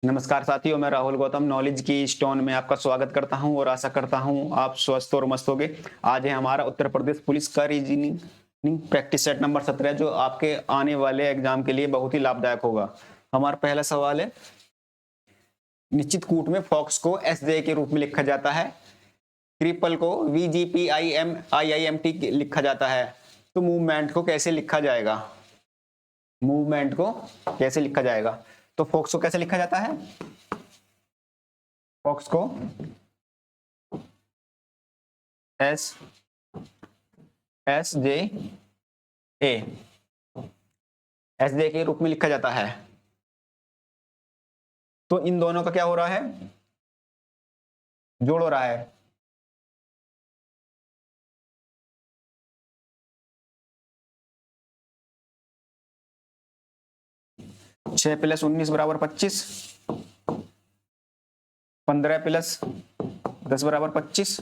नमस्कार साथियों, मैं राहुल गौतम नॉलेज की स्टोन में आपका स्वागत करता हूं और आशा करता हूं आप स्वस्थ और मस्त होंगे। आज है हमारा उत्तर प्रदेश पुलिस का रीजनिंग प्रैक्टिस सेट नंबर 17 जो आपके आने वाले एग्जाम के लिए बहुत ही लाभदायक होगा। हमारा पहला सवाल है, निश्चित कूट में फॉक्स को एसजे के रूप में लिखा जाता है, ट्रिपल को VGPIMIIMT लिखा जाता है, तो मूवमेंट को कैसे लिखा जाएगा? मूवमेंट को कैसे लिखा जाएगा? तो फोक्स को कैसे लिखा जाता है? फोक्स को एस जे के रूप में लिखा जाता है। तो इन दोनों का क्या हो रहा है? जोड़ हो रहा है। छह प्लस 19 बराबर 25, 15 प्लस 10 बराबर 25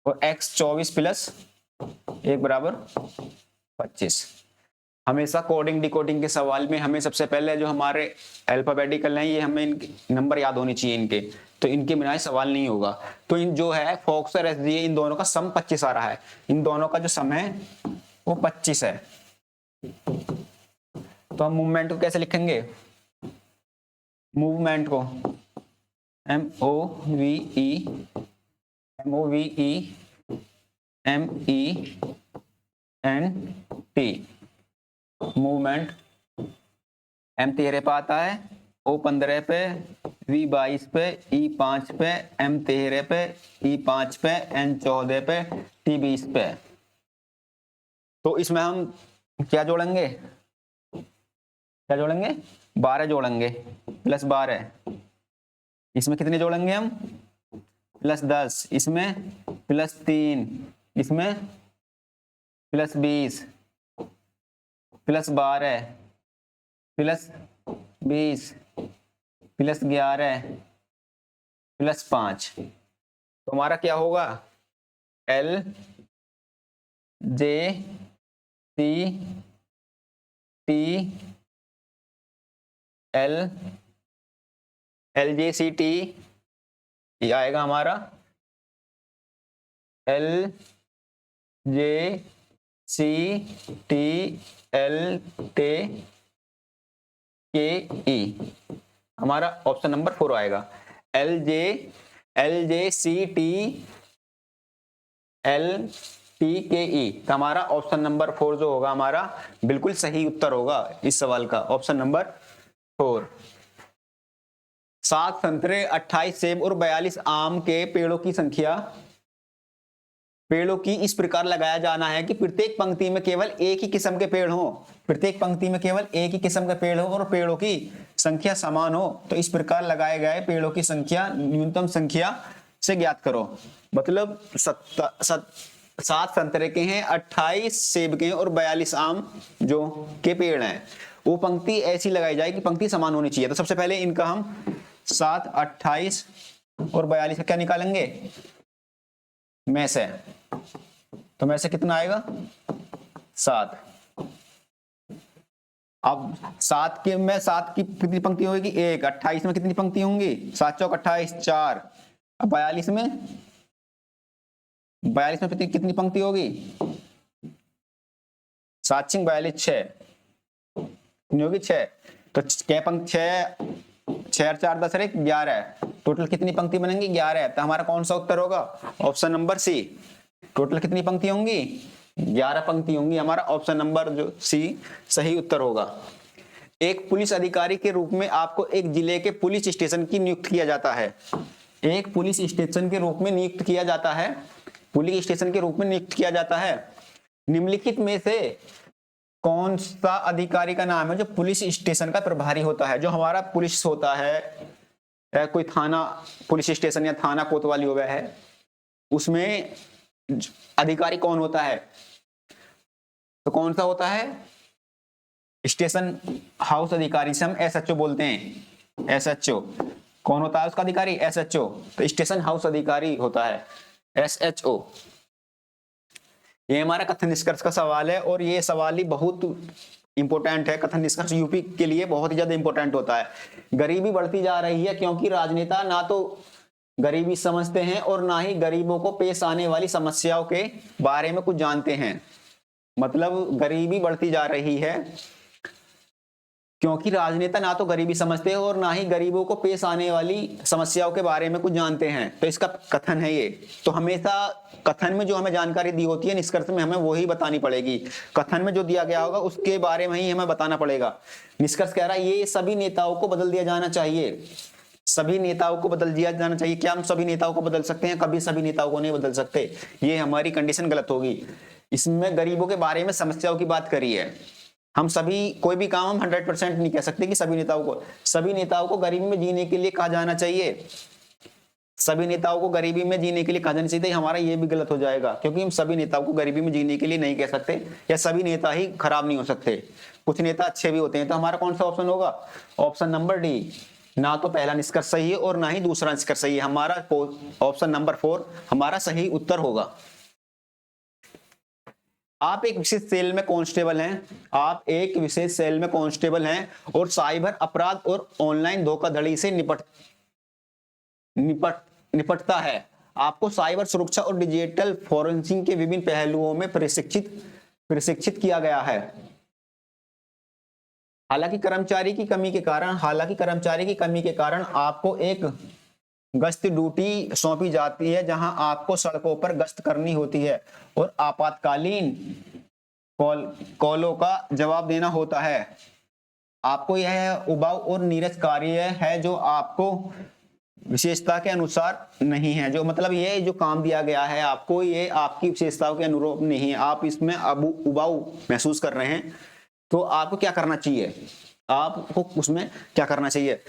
और x 24 प्लस 1 बराबर 25। हमेशा कोडिंग डिकोडिंग के सवाल में हमें सबसे पहले जो हमारे अल्फाबेटिकल हैं, ये हमें नंबर याद होने चाहिए इनके, तो इनके बिना सवाल नहीं होगा। तो इन जो है फोक्स और एसजे, इन दोनों का सम 25 आ रहा है। इन दोनों का जो सम है वो 25 है। तो हम मूवमेंट को कैसे लिखेंगे? मूवमेंट को MOVEMENT, मूवमेंट। M 13 पे आता है, O 15 पे, V 22 पे, E 5 पे, M 13 पे, E 5 पे, N 14 पे, T 20 पे। तो इसमें हम क्या जोड़ेंगे? 12 जोड़ेंगे प्लस 12। इसमें कितने जोड़ेंगे हम? प्लस 10। इसमें प्लस 3, इसमें plus 20, plus 12, plus 20, plus 11, plus 5। तो हमारा क्या होगा? LJCT ये आएगा हमारा LJCTLTKE, हमारा ऑप्शन नंबर 4 आएगा। LJCTLTKE, तो हमारा ऑप्शन नंबर 4 जो होगा हमारा बिल्कुल सही उत्तर होगा इस सवाल का, ऑप्शन नंबर 4। 7 संतरे, 28 सेब और 42 आम के पेड़ों की इस प्रकार लगाया जाना है कि प्रत्येक पंक्ति में केवल एक ही किस्म के पेड़ हो। प्रत्येक पंक्ति में केवल एक ही किस्म का पेड़ हो और पेड़ों की संख्या समान हो। तो इस प्रकार लगाए गए पेड़ों की संख्या न्यूनतम संख्या से ज्ञात करो। मतलब 7 संतरे के हैं, 28 सेब के हैं और 42 आम जो के पेड़ हैं, वो पंक्ति ऐसी लगाई जाए कि पंक्ति समान होनी चाहिए। तो सबसे पहले इनका हम 7, 28 और 42 का क्या निकालेंगे? में से। तो में से कितना आएगा? 7। अब 7 की कितनी पंक्ति होगी? 1। 28 में कितनी पंक्ति होंगी? 7 चौक 28, 4। अब 42 में कितनी पंक्ति होगी? 7 छिंग 42, 6 कितनी होगी? 6। तो क्या पंक्ति? 6 और 4 10 11। टोटल कितनी पंक्ति बनेंगी? 11। तो हमारा कौन सा उत्तर होगा? Option number C. टोटल कितनी पंक्ति होंगी? 11 पंक्ति होंगी। हमारा ऑप्शन नंबर जो सी सही उत्तर होगा। एक पुलिस अधिकारी के रूप में आपको एक जिले के पुलिस स्टेशन की नियुक्त किया जाता है। एक पुलिस स्टेशन के रूप में नियुक्त किया जाता है। पुलिस स्टेशन के रूप में नियुक्त किया जाता है। निम्नलिखित में से कौन सा अधिकारी का नाम है जो पुलिस स्टेशन का प्रभारी होता है? जो हमारा पुलिस होता है, कोई थाना पुलिस स्टेशन या थाना कोतवाली हो गया है, उसमें अधिकारी कौन होता है? तो कौन सा होता है? स्टेशन हाउस अधिकारी से हम SHO बोलते हैं। SHO कौन होता है उसका अधिकारी? SHO। तो स्टेशन हाउस अधिकारी होता है SHO। ये हमारा कथन निष्कर्ष का सवाल है और ये सवाल ही बहुत इंपॉर्टेंट है कथन निष्कर्ष, यूपी के लिए बहुत ही ज्यादा इंपॉर्टेंट होता है। गरीबी बढ़ती जा रही है क्योंकि राजनेता ना तो गरीबी समझते हैं और ना ही गरीबों को पेश आने वाली समस्याओं के बारे में कुछ जानते हैं। मतलब गरीबी बढ़ती जा रही है क्योंकि राजनेता ना तो गरीबी समझते हैं और ना ही गरीबों को पेश आने वाली समस्याओं के बारे में कुछ जानते हैं। तो इसका कथन है ये। तो हमेशा कथन में जो हमें जानकारी दी होती है निष्कर्ष में हमें वही बतानी पड़ेगी। कथन में जो दिया गया होगा उसके बारे में ही हमें बताना पड़ेगा। निष्कर्ष कह रहा है ये सभी नेताओं को बदल दिया जाना चाहिए, सभी नेताओं को बदल दिया जाना चाहिए। क्या हम सभी नेताओं को बदल सकते हैं? कभी सभी नेताओं को नहीं बदल सकते, ये हमारी कंडीशन गलत होगी। इसमें गरीबों के बारे में समस्याओं की बात करी है। हम सभी कोई भी काम हम 100% नहीं कह सकते कि सभी नेताओं को गरीबी में जीने के लिए कहा जाना चाहिए। सभी नेताओं को गरीबी में जीने के लिए कहा जाना चाहिए, हमारा ये भी गलत हो जाएगा क्योंकि हम सभी नेताओं को गरीबी में जीने के लिए नहीं कह सकते, या सभी नेता ही खराब नहीं हो सकते, कुछ नेता अच्छे भी होते हैं। तो हमारा कौन सा ऑप्शन होगा? Option number D. ना तो पहला निष्कर्ष सही है और ना ही दूसरा निष्कर्ष सही है। हमारा ऑप्शन नंबर 4 हमारा सही उत्तर होगा। आप एक विशेष सेल में कांस्टेबल हैं, आप एक विशेष सेल में कांस्टेबल हैं और साइबर अपराध और ऑनलाइन धोखाधड़ी से निपटता है। आपको साइबर सुरक्षा और डिजिटल फॉरेंसिक के विभिन्न पहलुओं में प्रशिक्षित किया गया है। हालांकि कर्मचारी की कमी के कारण आपको एक गश्त ड्यूटी सौंपी जाती है जहां आपको सड़कों पर गश्त करनी होती है और आपातकालीन कॉलों का जवाब देना होता है। आपको यह उबाऊ और नीरस कार्य है जो आपको विशेषता के अनुसार नहीं है। जो मतलब ये जो काम दिया गया है आपको, ये आपकी विशेषताओं के अनुरूप नहीं है, आप इसमें उबाऊ महसूस कर रहे हैं। तो आपको क्या करना चाहिए? आपको उसमें क्या करना चाहिए?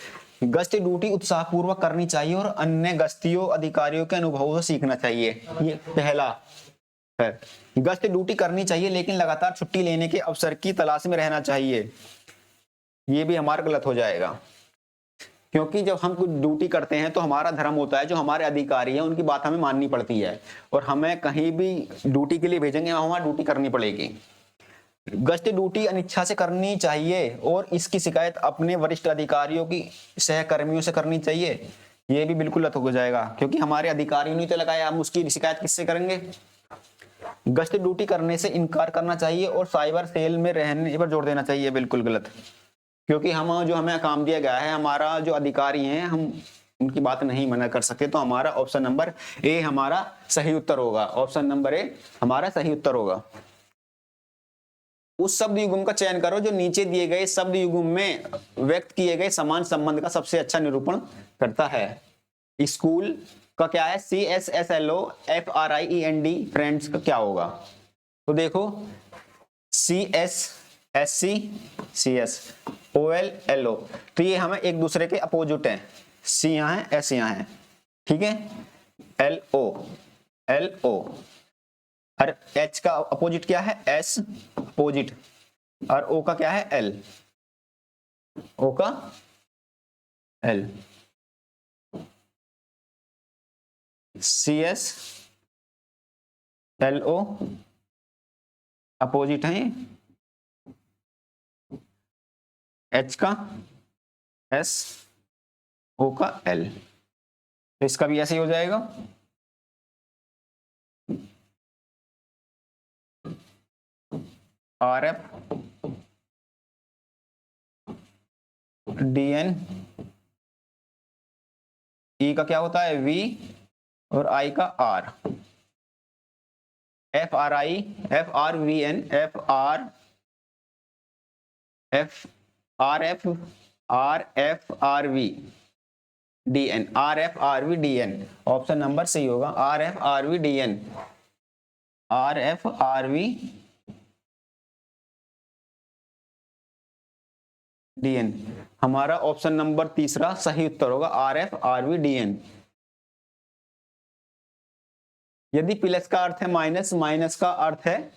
गश्त ड्यूटी उत्साहपूर्वक करनी चाहिए और अन्य गश्तियों अधिकारियों के अनुभवों से सीखना चाहिए। ये पहला है। गश्त ड्यूटी करनी चाहिए लेकिन लगातार छुट्टी लेने के अवसर की तलाश में रहना चाहिए। ये भी हमारा गलत हो जाएगा क्योंकि जब हम कुछ ड्यूटी करते हैं तो हमारा धर्म होता है, जो हमारे अधिकारी हैं उनकी बात हमें माननी पड़ती है और हमें कहीं भी ड्यूटी के लिए भेजेंगे हमारी ड्यूटी करनी पड़ेगी। गश्त ड्यूटी अनिच्छा से करनी चाहिए और इसकी शिकायत अपने वरिष्ठ अधिकारियों की सहकर्मियों से करनी चाहिए। ये भी बिल्कुल गलत हो जाएगा क्योंकि हमारे अधिकारियों ने तो लगाया, हम उसकी शिकायत किससे करेंगे? गश्त ड्यूटी करने से इनकार करना चाहिए और साइबर सेल में रहने पर जोर देना चाहिए। बिल्कुल गलत, क्योंकि हमें काम दिया गया है, हमारा जो अधिकारी हैं हम उनकी बात नहीं मना कर सकते। तो हमारा ऑप्शन नंबर ए हमारा सही उत्तर होगा। ऑप्शन नंबर ए हमारा सही उत्तर होगा। उस शब्द युग्म का चयन करो जो नीचे दिए गए शब्द युग्म में व्यक्त किए गए समान संबंध का सबसे अच्छा निरूपण करता है। स्कूल का क्या है? CSSLOFRIEND। फ्रेंड्स का क्या होगा? तो देखो CSSCCSOLLO, तो ये हमें एक दूसरे के अपोजिट हैं। C यहाँ है, S यहाँ है, ठीक है। LO और H का अपोजिट क्या है? S opposite. और O का क्या है? L। O का L। CSLO अपोजिट है, H का S, O का L। तो इसका भी ऐसे ही हो जाएगा। RF DN, E का क्या होता है? V और I का R। FRVN RFRVDN। Option number सही होगा RFRVDN। हमारा ऑप्शन नंबर तीसरा सही उत्तर होगा RFRVDN। यदि प्लस का अर्थ है माइनस, माइनस का अर्थ है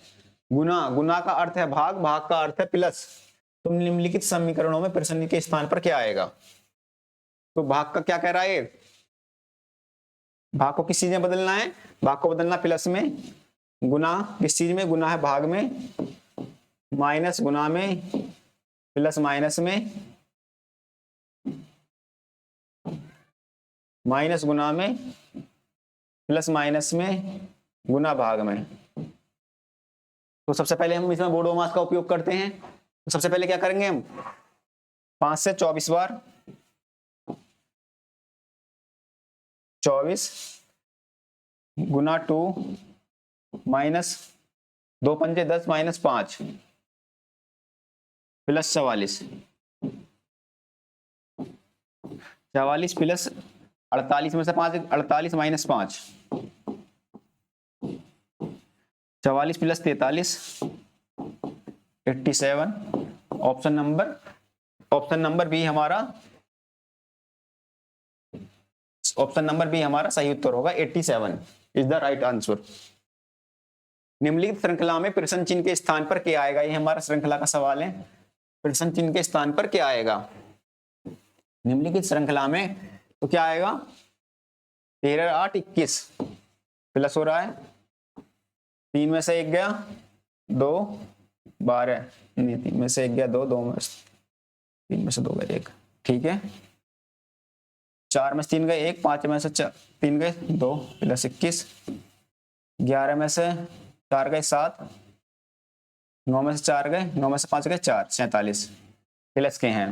गुना, गुना का अर्थ है भाग, भाग का अर्थ है प्लस, तो निम्नलिखित समीकरणों में प्रश्न के स्थान पर क्या आएगा? तो भाग का क्या कह रहा है? भाग को किस चीज में बदलना है? भाग को बदलना प्लस में, गुना किस चीज में? गुना है भाग में, माइनस गुना में प्लस माइनस में माइनस गुना में प्लस माइनस में गुना भाग में। तो सबसे पहले हम इसमें बोडो मास का उपयोग करते हैं। तो सबसे पहले क्या करेंगे हम, 5 से 24 बार 24 गुना 2 माइनस 2 पंजे 10 माइनस 5 प्लस 44 प्लस 48 में से 5 48 minus 5 44 plus 43 87। Option number B हमारा सही उत्तर होगा। 87 इज द राइट आंसर। निम्नलिखित श्रृंखला में प्रश्न चिन्ह के स्थान पर क्या आएगा, ये हमारा श्रृंखला का सवाल है। प्रश्न चिन्ह के स्थान पर क्या आएगा निम्नलिखित श्रृंखला में, तो क्या आएगा 13 8 21 प्लस हो रहा है 3 में से 1 गया 2 12 नहीं 3 में से 1 गया 2 2 में 3 में से 2 गए 1 ठीक है 4 में से 3 गए 1 5 में से 3 गए 2 प्लस 21 11 में से 4 गए 7 9 में से 4 गए 9 में से 5 गए 4 47 प्लस के हैं।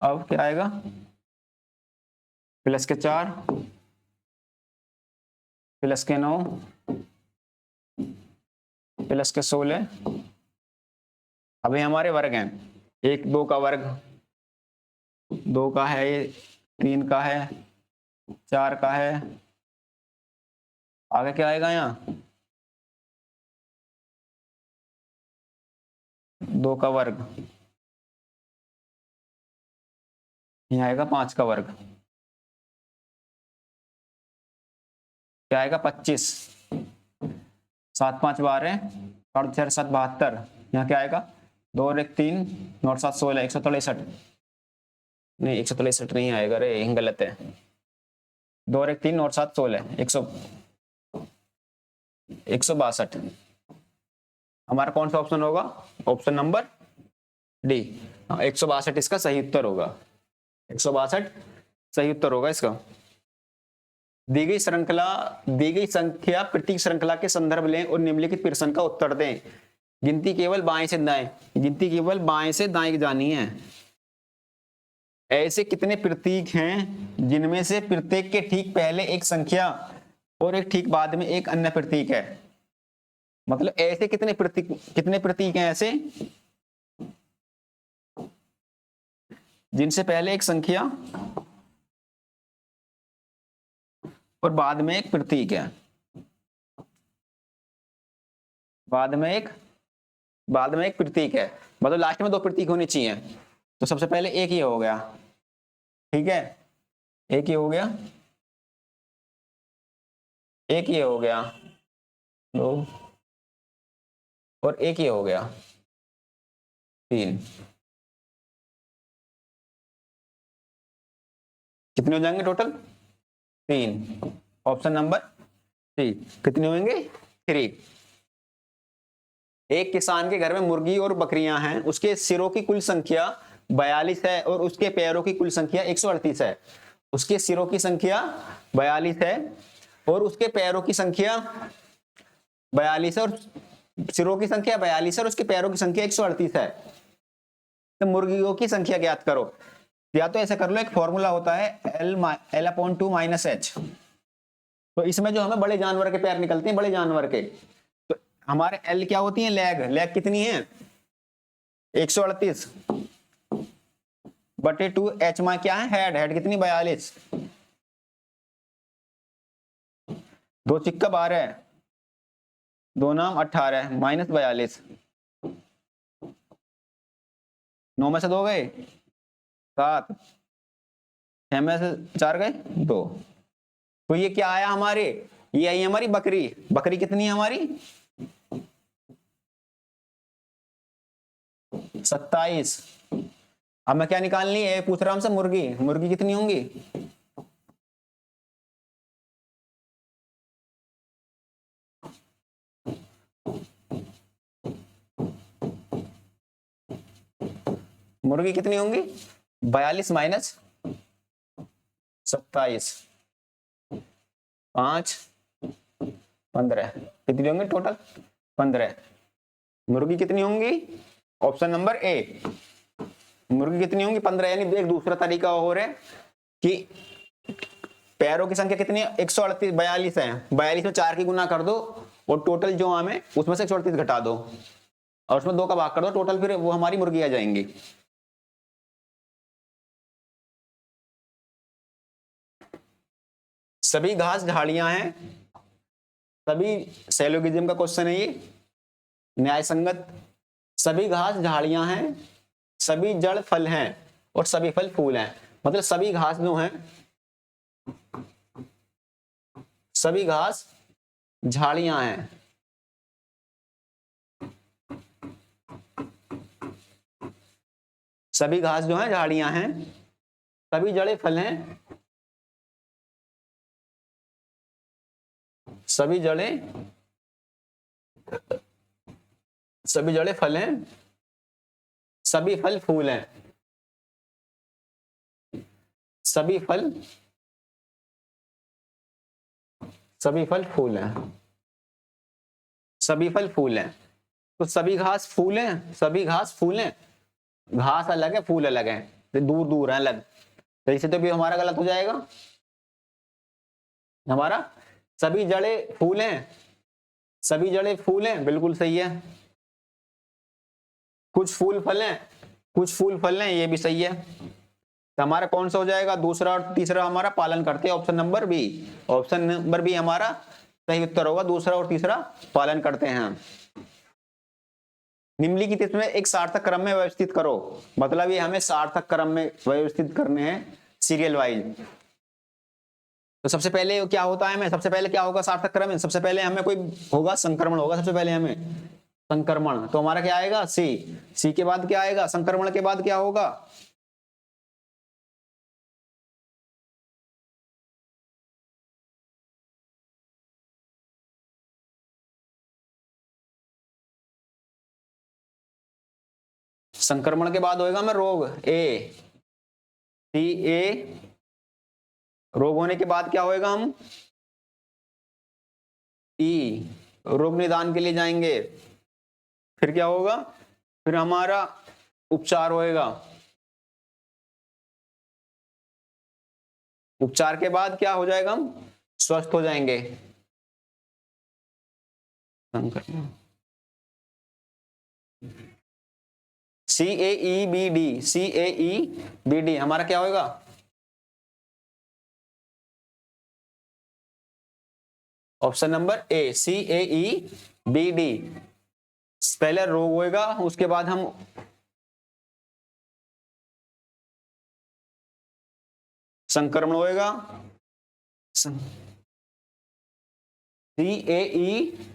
अब क्या आएगा प्लस के 4 प्लस के 9 प्लस के 16। अभी हमारे वर्ग हैं 1 2 का वर्ग 2 का है 3 का है 4 का है। आगे क्या आएगा यहाँ 2 का वर्ग, यहाँ आएगा 5 का वर्ग, क्या आएगा 25 7 5 12 और 4 7 72। यहाँ क्या आएगा 2 और 1 3 9 7 16 163 नहीं 163 नहीं आएगा रे गलत है 2 और 1 3 और 7 16 162। हमारा कौन सा ऑप्शन होगा ऑप्शन नंबर डी 162 इसका सही उत्तर होगा 162 सही उत्तर होगा इसका। दी गई संख्या प्रत्येक श्रृंखला के संदर्भ लें और निम्नलिखित प्रश्न का उत्तर दें। गिनती केवल बाएं से दाएं की जानी है। ऐसे कितने प्रतीक हैं जिनमें से प्रत्येक के ठीक पहले एक संख्या और एक ठीक बाद में एक अन्य प्रतीक है। मतलब ऐसे कितने प्रतीक हैं ऐसे जिनसे पहले एक संख्या और बाद में एक प्रतीक है। बाद में एक प्रतीक है मतलब लास्ट में 2 प्रतीक होने चाहिए। तो सबसे पहले एक ही हो गया ठीक है एक ही हो गया 2 और एक ही हो गया 3। कितने हो जाएंगे टोटल 3। ऑप्शन नंबर 3 कितने होंगे 3। एक किसान के घर में मुर्गी और बकरियां हैं, उसके सिरों की कुल संख्या 42 है और उसके पैरों की कुल संख्या 138 है। उसके सिरों की संख्या 42 है और उसके पैरों की संख्या 42 है और सिरों की संख्या 42 है और उसके पैरों की संख्या 138 है। तो मुर्गियों की संख्या ज्ञात करो। या तो ऐसा कर लो एक फॉर्मूला होता है L/2 - H। तो इसमें जो हमें बड़े जानवर के पैर निकलते हैं बड़े जानवर के, तो हमारे L क्या होती है लेग कितनी है 138 बटे 2 H में क्या है हेड कितनी 42 2 चिक्का 12 2 नाम 18 माइनस 42 9 में से 2 गए 7 6 में से 4 गए 2। तो ये क्या आया हमारे ये आई हमारी बकरी कितनी है हमारी 27। अब मैं क्या निकालनी है पूछ रहा हूं हमसे मुर्गी कितनी होंगी मुर्गी कितनी होंगी? 42 माइनस 27, 5 15, कितनी होंगी टोटल? 15। मुर्गी कितनी होंगी? ऑप्शन नंबर ए, मुर्गी कितनी होंगी? 15। यानी एक दूसरा तरीका और है कि पैरों की संख्या कितनी है? 138, 42 है, 42 में 4 की गुना कर दो और टोटल जो आम है उसमें से 138 घटा दो और उसमें 2 का भाग कर दो, टोटल फिर वो हमारी मुर्गी आ जाएंगी। सभी घास झाड़ियां हैं, सभी सैलोगिज्म का क्वेश्चन है ये, न्याय संगत। सभी घास झाड़ियां हैं, सभी जड़ फल हैं और सभी फल फूल हैं। मतलब सभी घास जो हैं, सभी घास झाड़ियां हैं, सभी घास जो है झाड़ियां हैं, सभी जड़े फल हैं, सभी जड़े फल हैं, सभी फल फूल हैं, सभी फल फूल हैं, सभी फल फूल हैं। तो सभी घास फूल हैं, सभी घास फूल हैं, घास अलग है फूल अलग है, तो दूर दूर है अलग, तो इसे तो भी हमारा गलत हो जाएगा। हमारा सभी जड़े फूल हैं, सभी जड़े फूल हैं, बिल्कुल सही है। कुछ फूल फल हैं, कुछ फूल फल हैं, ये भी सही है। तो हमारा कौन सा हो जाएगा? दूसरा और तीसरा हमारा पालन करते हैं, option number B. Option number B हमारा सही उत्तर होगा, दूसरा और तीसरा पालन करते हैं। निम्नलिखित इसमें एक सार्थक क्रम में व्यवस्थित करो। मतलब ये हमें सार्थक क्रम में व्यवस्थित करने हैं, सीरियल वाइज। तो सबसे पहले क्या होता है, हमें सबसे पहले क्या होगा सार्थक क्रम में? सबसे पहले हमें कोई होगा संक्रमण होगा, सबसे पहले हमें संक्रमण। तो हमारा क्या आएगा? सी के बाद क्या आएगा? संक्रमण के बाद क्या होगा? संक्रमण के बाद होएगा हमें रोग, ए सी ए। रोग होने के बाद क्या होएगा? हम ई, रोग निदान के लिए जाएंगे। फिर क्या होगा? फिर हमारा उपचार होएगा। उपचार के बाद क्या हो जाएगा? हम स्वस्थ हो जाएंगे। CAEBD, CAEBD हमारा क्या होगा? Option number A, CAEBD। पहले रोग होएगा, उसके बाद हम संक्रमण होएगा, CAEBD।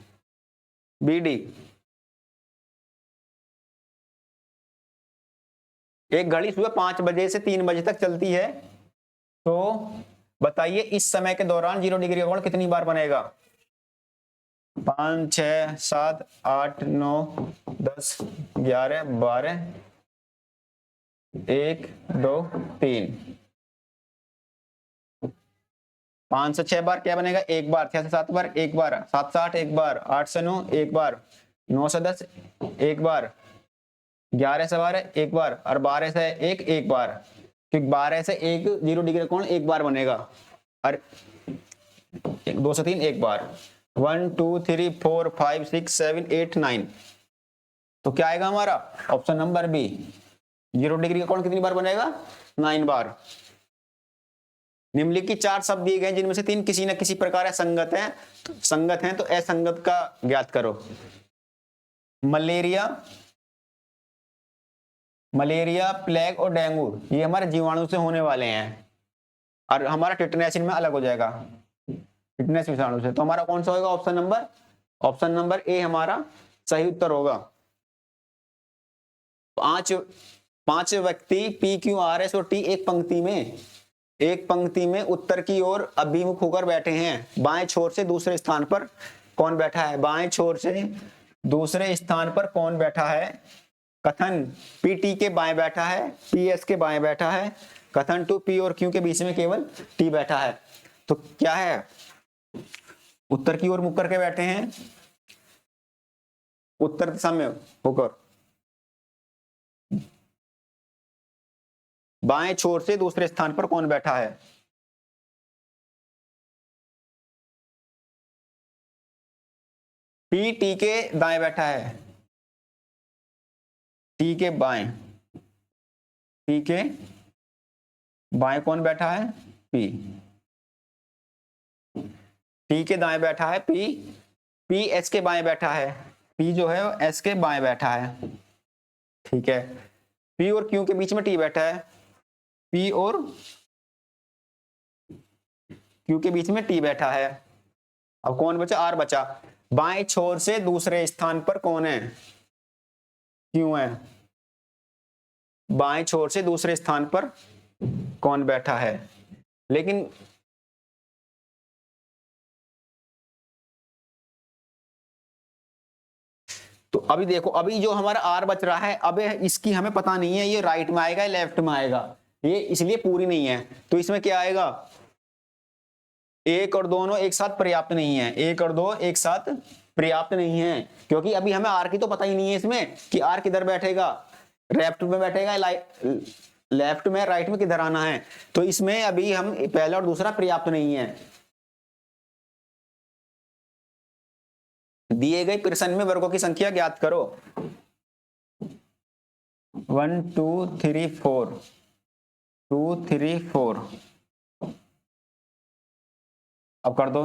एक घड़ी सुबह 5 बजे से 3 बजे तक चलती है, तो बताइए इस समय के दौरान 0 डिग्री का कोण कितनी बार बनेगा? 5 6 7 8 9 10 11 12 1 2 3। 5 से 6 बार क्या बनेगा? एक बार। 6 से 7 बार एक बार। 7 से 8 एक बार। 8 से 9 एक बार। 9 से 10 एक बार। 11 से 12 एक बार और 12 से 1 एक बार, क्योंकि 12 से 1 0 डिग्री कोण एक बार बनेगा और 2 से 3 एक बार। 1 2 3 4 5 6 7 8 9। तो क्या आएगा हमारा? ऑप्शन नंबर बी, 0 डिग्री का कोण कितनी बार बनेगा? 9 बार। निम्नलिखित 4 शब्द दिए गए जिनमें से 3 किसी न किसी प्रकार संगत हैं, तो असंगत का ज्ञात करो। मलेरिया, प्लेग और डेंगू ये हमारे जीवाणु से होने वाले हैं और हमारा टिटनेस इनमें अलग हो जाएगा, टिटनेस विषाणु से। तो हमारा कौन सा होगा? ऑप्शन नंबर ए हमारा सही उत्तर होगा। 5 व्यक्ति P Q R S और T एक पंक्ति में उत्तर की ओर अभिमुख होकर बैठे हैं। बाएं छोर से दूसरे स्थान पर कौन बैठा है? बाएं छोर से दूसरे स्थान पर कौन बैठा है? कथन पी टी के बाएं बैठा है, पी एस के बाएं बैठा है, कथन टू पी और क्यू के बीच में केवल टी बैठा है। तो क्या है, उत्तर की ओर मुख करके बैठे हैं, उत्तर दिशा में होकर, बाएं छोर से दूसरे स्थान पर कौन बैठा है? पी टी के दाएं बैठा है, टी के बाएं, टी के बाएं कौन बैठा है? पी। टी के दाएं बैठा है पी, पी एच के बाएं बैठा है, पी जो है एस के बाएं बैठा है, ठीक है। पी और क्यू के बीच में टी बैठा है, पी और क्यू के बीच में टी बैठा है। अब कौन बचा? आर बचा। बाएं छोर से दूसरे स्थान पर कौन है? क्यू है। बाएं छोर से दूसरे स्थान पर कौन बैठा है? लेकिन तो अभी देखो, अभी जो हमारा आर बच रहा है, अब इसकी हमें पता नहीं है ये राइट में आएगा या लेफ्ट में आएगा, ये इसलिए पूरी नहीं है। तो इसमें क्या आएगा? एक और दोनों एक साथ पर्याप्त नहीं है, एक और दो एक साथ पर्याप्त नहीं है, क्योंकि अभी हमें आर की तो पता ही नहीं है इसमें कि आर किधर बैठेगा, लेफ्ट में बैठेगा, लेफ्ट में, राइट में, किधर आना है। तो इसमें अभी हम पहला और दूसरा पर्याप्त नहीं है। दिए गए प्रश्न में वर्गों की संख्या ज्ञात करो। 1 2 3 4, 2 3 4। अब कर दो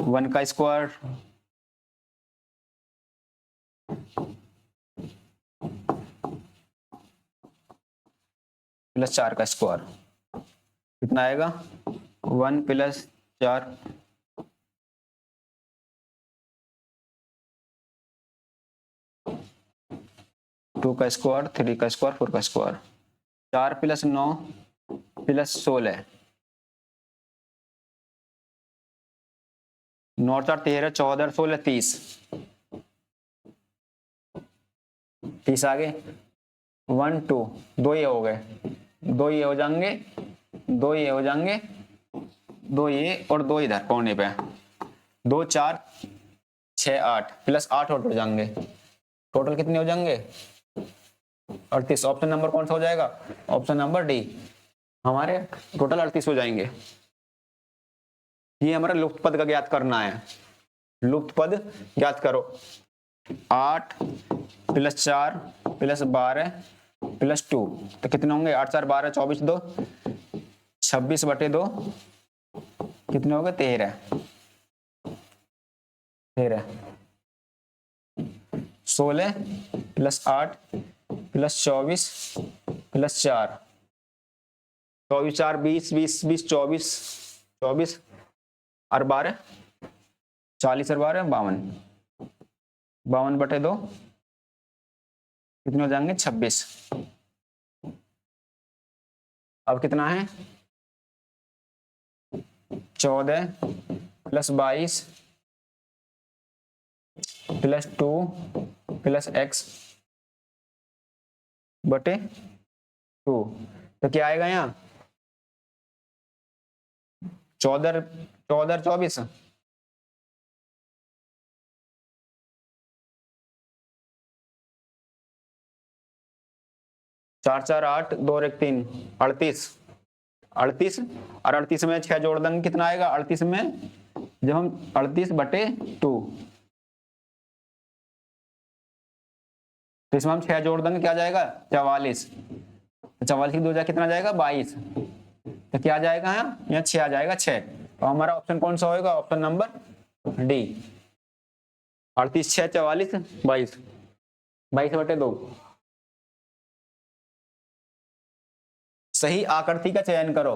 1 का स्क्वायर प्लस 4 का स्क्वायर कितना आएगा? 1 प्लस 4 2 का स्क्वायर, 3 का स्क्वायर, 4 का स्क्वायर, 4 प्लस 9 प्लस 16, 9 4 13, 14 16 30, 30 आ गए। 1 2, 2 ये हो गए, 2 ये हो जाएंगे, 2 ये हो जाएंगे, 2 ये और 2 इधर कोने पे, 2 4 6 8 प्लस 8 और जुड़ जाएंगे, टोटल कितने हो जाएंगे? 38। ऑप्शन नंबर कौन सा हो जाएगा? ऑप्शन नंबर डी, हमारे टोटल 38 हो जाएंगे। ये हमारा लुप्त पद का ज्ञात करना है। लुप्त पद ज्ञात करो। 8 प्लस 4 प्लस 12 प्लस 2, तो कितने होंगे? 8 4 12 24 2 26 बटे 2 कितने हो गए? 13 16 प्लस 8 प्लस 24 प्लस 4, 24 4 20 20 20 24 24 और 12 40 और 12 52, 52 बटे 2 कितने हो जाएंगे? 26। अब कितना है? 14 प्लस 22 प्लस 2 प्लस x बटे 2, तो क्या आएगा यहाँ? 14 14 24, 4 4 8 2 और 1 3 38, 38 और 38 में 6 जोड़ देंगे, कितना आएगा? 38 में जब हम 38 बटे 2, तो इसमें हम 6 जोड़ देंगे, क्या जाएगा? 44। 44 की 2 जा कितना जाएगा? 22। तो क्या जाएगा? यहाँ 6 आ जाएगा, 6। तो हमारा ऑप्शन कौन सा होगा? ऑप्शन नंबर डी, 38 6 44 22, 22 बटे 2। सही आकृति का चयन करो।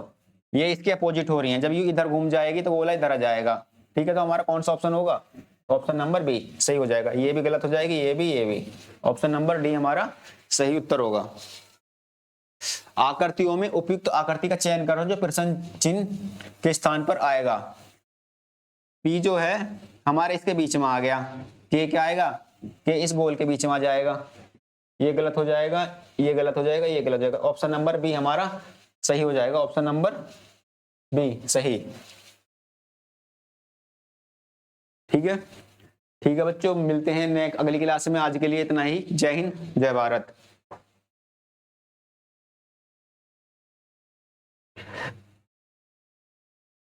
ये इसके अपोजिट हो रही है, जब ये इधर घूम जाएगी तो गोला इधर आ जाएगा, ठीक है। तो हमारा कौन सा ऑप्शन होगा? ऑप्शन नंबर बी सही हो जाएगा। ये भी गलत हो जाएगी, ये भी। ऑप्शन नंबर डी हमारा सही उत्तर होगा। आकृतियों में उपयुक्त आकृति का चयन करो जो प्रश्न चिन्ह के स्थान पर आएगा। पी जो है हमारे इसके बीच में आ गया, के क्या आएगा, के इस गोल के बीच में आ जाएगा, ये गलत हो जाएगा, ये गलत हो जाएगा, ये गलत हो जाएगा। ऑप्शन नंबर बी हमारा सही हो जाएगा, ऑप्शन नंबर बी सही। ठीक है, ठीक है बच्चों, मिलते हैं नेक्स्ट अगली क्लास में। आज के लिए इतना ही। जय हिंद, जय भारत।